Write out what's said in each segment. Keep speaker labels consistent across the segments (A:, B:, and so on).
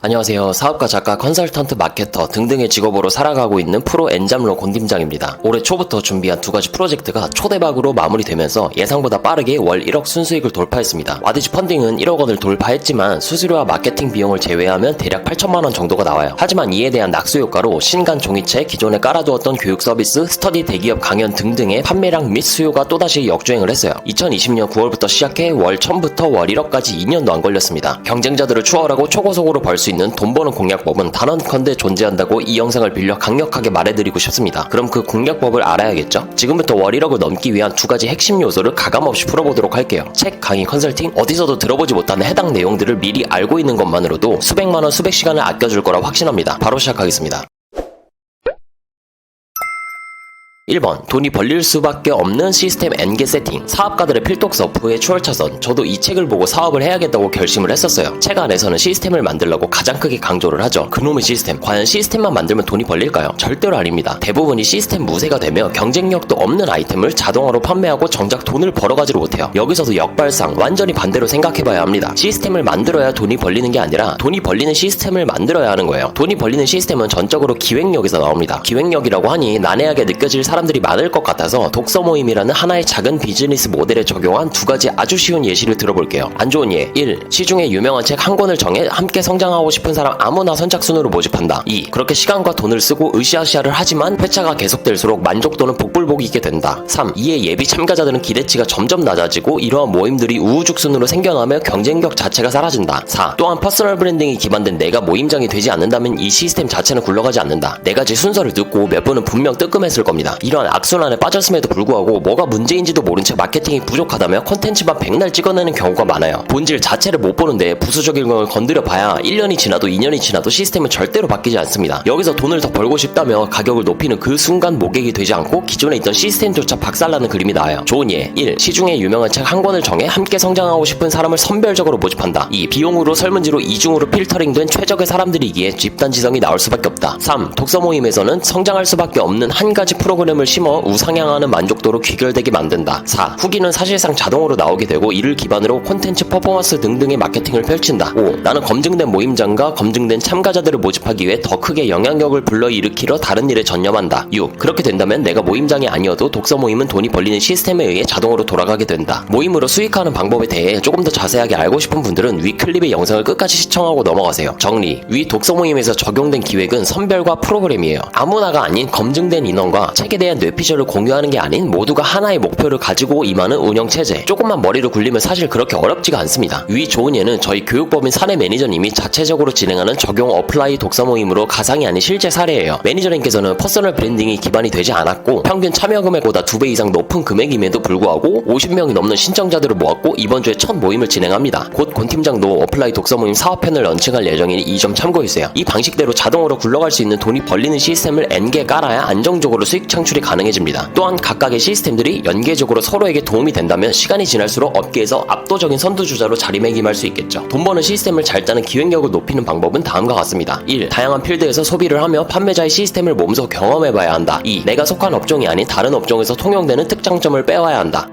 A: 안녕하세요. 사업가, 작가, 컨설턴트, 마케터 등등의 직업으로 살아가고 있는 프로 엔잡러 권 팀장입니다. 올해 초부터 준비한 두 가지 프로젝트가 초대박으로 마무리되면서 예상보다 빠르게 월 1억 순수익을 돌파했습니다. 와디즈 펀딩은 1억 원을 돌파했지만 수수료와 마케팅 비용을 제외하면 대략 8천만 원 정도가 나와요. 하지만 이에 대한 낙수 효과로 신간 종이책, 기존에 깔아두었던 교육 서비스, 스터디 대기업 강연 등등의 판매량 및 수요가 또다시 역주행을 했어요. 2020년 9월부터 시작해 월 1000부터 월 1억까지 2년도 안 걸렸습니다. 경쟁자들을 추월하고 초고속으로 벌 수 있는 돈 버는 공략법은 단언컨대 존재한다고 이 영상을 빌려 강력하게 말해드리고 싶습니다. 그럼 그 공략법을 알아야겠죠? 지금부터 월 1억을 넘기 위한 두 가지 핵심 요소를 가감없이 풀어보도록 할게요. 책, 강의, 컨설팅, 어디서도 들어보지 못하는 해당 내용들을 미리 알고 있는 것만으로도 수백만원, 수백 시간을 아껴줄 거라 확신합니다. 바로 시작하겠습니다. 1번, 돈이 벌릴 수밖에 없는 시스템 N개 세팅. 사업가들의 필독서 부의 추월차선. 저도 이 책을 보고 사업을 해야겠다고 결심을 했었어요. 책 안에서는 시스템을 만들려고 가장 크게 강조를 하죠. 그놈의 시스템. 과연 시스템만 만들면 돈이 벌릴까요? 절대로 아닙니다. 대부분이 시스템 무쇠가 되며 경쟁력도 없는 아이템을 자동화로 판매하고 정작 돈을 벌어가지를 못해요. 여기서도 역발상, 완전히 반대로 생각해봐야 합니다. 시스템을 만들어야 돈이 벌리는 게 아니라 돈이 벌리는 시스템을 만들어야 하는 거예요. 돈이 벌리는 시스템은 전적으로 기획력에서 나옵니다. 기획력이라고 하니 난해하게 느껴질 사람들이 많을 것 같아서 독서 모임이라는 하나의 작은 비즈니스 모델에 적용한 두 가지 아주 쉬운 예시를 들어볼게요. 안 좋은 예. 1. 시중에 유명한 책 한 권을 정해 함께 성장하고 싶은 사람 아무나 선착순으로 모집한다. 2. 그렇게 시간과 돈을 쓰고 으쌰으쌰를 하지만 회차가 계속될수록 만족도는 복불복이게 된다. 3. 이에 예비 참가자들은 기대치가 점점 낮아지고 이러한 모임들이 우후죽순으로 생겨나며 경쟁력 자체가 사라진다. 4. 또한 퍼스널 브랜딩이 기반된 내가 모임장이 되지 않는다면 이 시스템 자체는 굴러가지 않는다. 네 가지 순서를 듣고 몇 분은 분명 뜨끔했을 겁니다. 이러한 악순환에 빠졌음에도 불구하고 뭐가 문제인지도 모른 채 마케팅이 부족하다며 콘텐츠만 백날 찍어내는 경우가 많아요. 본질 자체를 못 보는데 부수적인 걸 건드려 봐야 1년이 지나도 2년이 지나도 시스템은 절대로 바뀌지 않습니다. 여기서 돈을 더 벌고 싶다며 가격을 높이는 그 순간 모객이 되지 않고 기존에 있던 시스템조차 박살나는 그림이 나와요. 좋은 예. 1. 시중에 유명한 책 한 권을 정해 함께 성장하고 싶은 사람을 선별적으로 모집한다. 2. 비용으로 설문지로 이중으로 필터링된 최적의 사람들이기에 집단지성이 나올 수밖에 없다. 3. 독서 모임에서는 성장할 수밖에 없는 한 가지 프로그램을 심어 우상향하는 만족도로 귀결되게 만든다. 4. 후기는 사실상 자동으로 나오게 되고 이를 기반으로 콘텐츠 퍼포먼스 등등의 마케팅을 펼친다. 5. 나는 검증된 모임장과 검증된 참가자들을 모집하기 위해 더 크게 영향력을 불러일으키려 다른 일에 전념한다. 6. 그렇게 된다면 내가 모임장이 아니어도 독서 모임은 돈이 벌리는 시스템에 의해 자동으로 돌아가게 된다. 모임으로 수익하는 방법에 대해 조금 더 자세하게 알고 싶은 분들은 위 클립의 영상을 끝까지 시청하고 넘어가세요. 정리. 위 독서 모임에서 적용된 기획은 선별과 프로그램이에요. 아무나가 아닌 검증된 인원과 책에 대한 뇌피셜을 공유하는 게 아닌 모두가 하나의 목표를 가지고 임하는 운영체제. 조금만 머리를 굴리면 사실 그렇게 어렵지가 않습니다. 위 좋은 예는 저희 교육법인 사내 매니저님이 자체적으로 진행하는 적용 어플라이 독서 모임으로 가상이 아닌 실제 사례예요. 매니저님께서는 퍼스널 브랜딩이 기반이 되지 않았고 평균 참여 금액보다 2배 이상 높은 금액임에도 불구하고 50명이 넘는 신청자들을 모았고 이번 주에 첫 모임을 진행합니다. 곧 권 팀장도 어플라이 독서 모임 사업편을 런칭할 예정이니 이 점 참고해주세요. 이 방식대로 자동으로 굴러갈 수 있는 돈이 벌리는 시스템을 N개 깔아야 안정적으로 수익 창출이 가능해집니다. 또한 각각의 시스템들이 연계적으로 서로에게 도움이 된다면 시간이 지날수록 업계에서 압도적인 선두주자로 자리매김할 수 있겠죠. 돈 버는 시스템을 잘 짜는 기획력을 높이는 방법은 다음과 같습니다. 1. 다양한 필드에서 소비를 하며 판매자의 시스템을 몸소 경험해봐야 한다. 2. 내가 속한 업종이 아닌 다른 업종에서 통용되는 특장점을 빼와야 한다.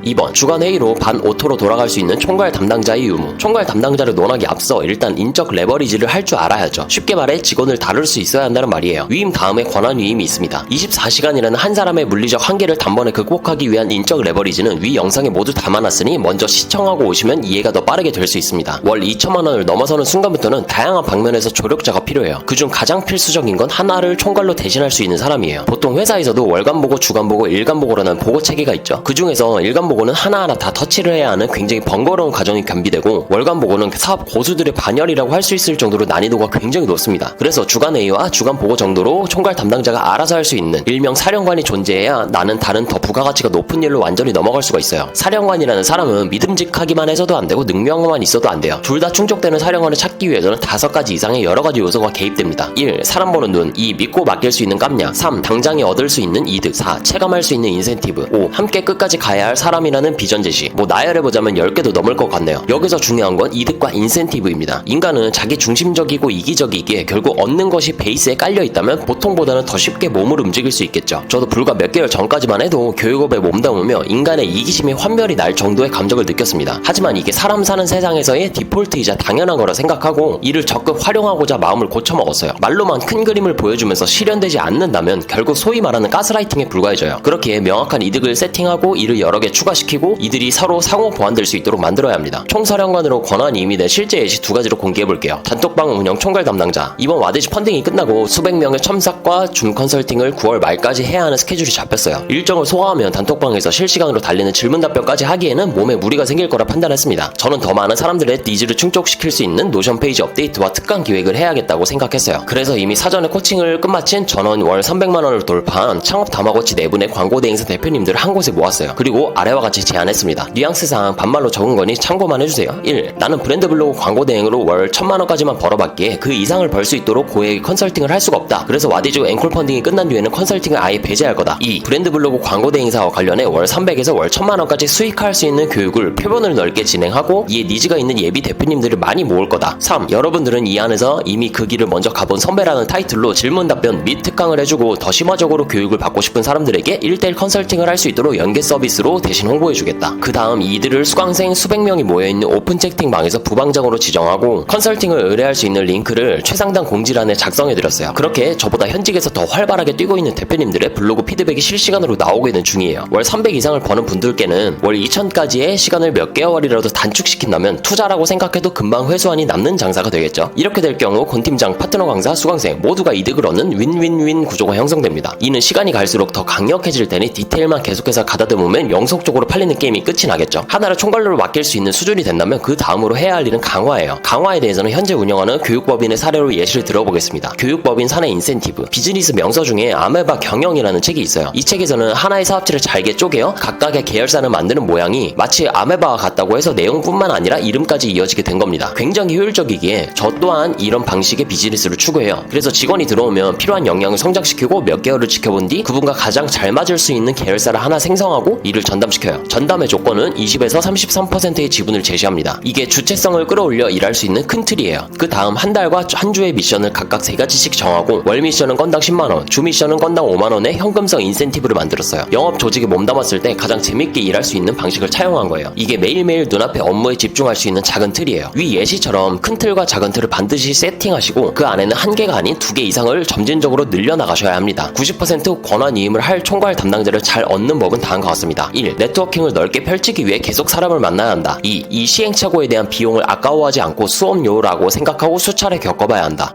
A: 2번, 주간 회의로 반 오토로 돌아갈 수 있는 총괄 담당자의 유무. 총괄 담당자를 논하기 앞서 일단 인적 레버리지를 할 줄 알아야죠. 쉽게 말해 직원을 다룰 수 있어야 한다는 말이에요. 위임 다음에 권한 위임이 있습니다. 24시간이라는 한 사람의 물리적 한계를 단번에 극복하기 위한 인적 레버리지는 위 영상에 모두 담아놨으니 먼저 시청하고 오시면 이해가 더 빠르게 될 수 있습니다. 월 2천만 원을 넘어서는 순간부터는 다양한 방면에서 조력자가 필요해요. 그중 가장 필수적인 건 하나를 총괄로 대신할 수 있는 사람이에요. 보통 회사에서도 월간 보고, 주간 보고, 일간 보고라는 보고 체계가 있죠. 그 중에서 일간 보고는 하나하나 다 터치를 해야 하는 굉장히 번거로운 과정이 겸비되고 월간 보고는 사업 고수들의 반열이라고 할 수 있을 정도로 난이도가 굉장히 높습니다. 그래서 주간 회의와 주간 보고 정도로 총괄 담당자가 알아서 할 수 있는 일명 사령관이 존재해야 나는 다른 더 부가가치가 높은 일로 완전히 넘어갈 수가 있어요. 사령관이라는 사람은 믿음직하기만 해서도 안 되고 능력만 있어도 안 돼요. 둘 다 충족되는 사령관을 찾기 위해서는 5가지 이상의 여러가지 요소가 개입됩니다. 1. 사람 보는 눈. 2. 믿고 맡길 수 있는 깜냥. 3. 당장에 얻을 수 있는 이득. 4. 체감할 수 있는 인센티브. 5. 함께 끝까지 가야 할 사람 사람이라는 비전 제시. 나열해보자면 10개도 넘을 것 같네요. 여기서 중요한 건 이득과 인센티브입니다. 인간은 자기 중심적이고 이기적이기에 결국 얻는 것이 베이스에 깔려있다면 보통보다는 더 쉽게 몸을 움직일 수 있겠죠. 저도 불과 몇 개월 전까지만 해도 교육업에 몸담으며 인간의 이기심이 환멸이 날 정도의 감정을 느꼈습니다. 하지만 이게 사람 사는 세상에서의 디폴트이자 당연한 거라 생각하고 이를 적극 활용하고자 마음을 고쳐먹었어요. 말로만 큰 그림을 보여주면서 실현되지 않는다면 결국 소위 말하는 가스라이팅에 불과해져요. 그렇기에 명확한 이득을 세팅하고 이를 여러 개 추가시키고 이들이 서로 상호 보완될 수 있도록 만들어야 합니다. 총사령관으로 권한이 이미 된 실제 예시 두 가지로 공개해볼게요. 단톡방 운영 총괄 담당자. 이번 와디즈 펀딩이 끝나고 수백 명의 첨삭과 줌 컨설팅을 9월 말까지 해야 하는 스케줄이 잡혔어요. 일정을 소화하면 단톡방에서 실시간으로 달리는 질문 답변까지 하기에는 몸에 무리가 생길 거라 판단했습니다. 저는 더 많은 사람들의 니즈를 충족시킬 수 있는 노션 페이지 업데이트와 특강 기획을 해야겠다고 생각했어요. 그래서 이미 사전에 코칭을 끝마친 전원 월 300만원을 돌파한 창업 다마고치 4분의 광고 대행사 대표님들을 한 곳에 모았어요. 그리고 아래와 같이 제안했습니다. 뉘앙스상 반말로 적은 거니 참고만 해주세요. 1. 나는 브랜드 블로그 광고 대행으로 월 1000만원까지만 벌어봤기에 그 이상을 벌 수 있도록 고액의 컨설팅을 할 수가 없다. 그래서 와디즈 앵콜 펀딩이 끝난 뒤에는 컨설팅을 아예 배제할 거다. 2. 브랜드 블로그 광고 대행사와 관련해 월 300에서 월 1000만원까지 수익할 수 있는 교육을 표본을 넓게 진행하고 이에 니즈가 있는 예비 대표님들을 많이 모을 거다. 3. 여러분들은 이 안에서 이미 그 길을 먼저 가본 선배라는 타이틀로 질문 답변 및 특강을 해주고 더 심화적으로 교육을 받고 싶은 사람들에게 1대1 컨설팅을 할 수 있도록 연계 서비스로 대신 홍보해주겠다. 그 다음 이들을 수강생 수백 명이 모여있는 오픈 채팅방에서 부방장으로 지정하고 컨설팅을 의뢰할 수 있는 링크를 최상단 공지란에 작성해드렸어요. 그렇게 저보다 현직에서 더 활발하게 뛰고 있는 대표님들의 블로그 피드백이 실시간으로 나오게는 중이에요. 월 300 이상을 버는 분들께는 월 2000까지의 시간을 몇 개월이라도 단축시킨다면 투자라고 생각해도 금방 회수안이 남는 장사가 되겠죠. 이렇게 될 경우 곤팀장, 파트너 강사, 수강생 모두가 이득을 얻는 윈윈윈 구조가 형성됩니다. 이는 시간이 갈수록 더 강력해질 테니 디테일만 계속해서 가다듬으면 영속적으로 팔리는 게임이 끝이 나겠죠. 하나를 총괄로로 맡길 수 있는 수준이 된다면 그 다음으로 해야 할 일은 강화예요. 강화에 대해서는 현재 운영하는 교육법인의 사례로 예시를 들어보겠습니다. 교육법인 사내 인센티브, 비즈니스 명서 중에 아메바 경영이라는 책이 있어요. 이 책에서는 하나의 사업체를 잘게 쪼개어 각각의 계열사를 만드는 모양이 마치 아메바와 같다고 해서 내용뿐만 아니라 이름까지 이어지게 된 겁니다. 굉장히 효율적이기에 저 또한 이런 방식의 비즈니스를 추구해요. 그래서 직원이 들어오면 필요한 역량을 성장시키고 몇 개월을 지켜본 뒤 그분과 가장 잘 맞을 수 있는 계열사를 하나 생성하고 이를 전담시켜요. 전담의 조건은 20에서 33%의 지분을 제시합니다. 이게 주체성을 끌어올려 일할 수 있는 큰 틀이에요. 그 다음 한 달과 한 주의 미션을 각각 3가지씩 정하고 월 미션은 건당 10만원, 주 미션은 건당 5만원의 현금성 인센티브를 만들었어요. 영업 조직에 몸담았을 때 가장 재밌게 일할 수 있는 방식을 차용한 거예요. 이게 매일매일 눈앞의 업무에 집중할 수 있는 작은 틀이에요. 위 예시처럼 큰 틀과 작은 틀을 반드시 세팅하시고 그 안에는 한 개가 아닌 2개 이상을 점진적으로 늘려나가셔야 합니다. 90% 권한이임을 할 총괄 담당자를 잘 얻는 법은 다음과 같습니다. 1. 네트워킹을 넓게 펼치기 위해 계속 사람을 만나야 한다. 2. 이 시행착오에 대한 비용을 아까워하지 않고 수업료라고 생각하고 수차례 겪어봐야 한다.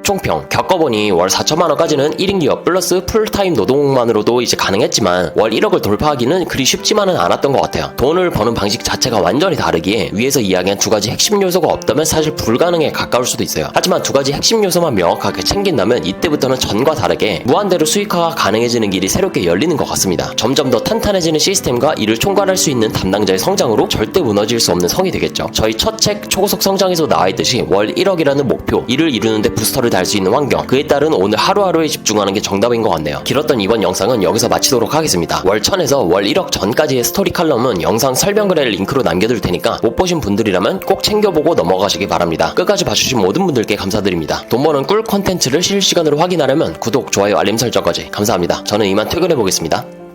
A: 총평, 겪어보니 월 4천만원까지는 1인 기업 플러스 풀타임 노동만으로도 이제 가능했지만 월 1억을 돌파하기는 그리 쉽지만은 않았던 것 같아요. 돈을 버는 방식 자체가 완전히 다르기에 위에서 이야기한 2가지 핵심 요소가 없다면 사실 불가능에 가까울 수도 있어요. 하지만 2가지 핵심 요소만 명확하게 챙긴다면 이때부터는 전과 다르게 무한대로 수익화가 가능해지는 길이 새롭게 열리는 것 같습니다. 점점 더 탄탄해지는 시스템과 이를 총괄할 수 있는 담당자의 성장으로 절대 무너질 수 없는 성이 되겠죠. 저희 첫 책 초고속 성장에서 나와있듯이 월 1억이라는 목표, 이를 이루는데 부스터를 달 수 있는 환경, 그에 따른 오늘 하루하루에 집중하는 게 정답인 것 같네요. 길었던 이번 영상은 여기서 마치도록 하겠습니다. 월 1000에서 월 1억 전까지의 스토리 칼럼은 영상 설명글에 링크로 남겨둘 테니까 못 보신 분들이라면 꼭 챙겨보고 넘어가시기 바랍니다. 끝까지 봐주신 모든 분들께 감사드립니다. 돈 버는 꿀 콘텐츠를 실시간으로 확인하려면 구독, 좋아요, 알림 설정까지 감사합니다. 저는 이만 퇴근해보겠습니다.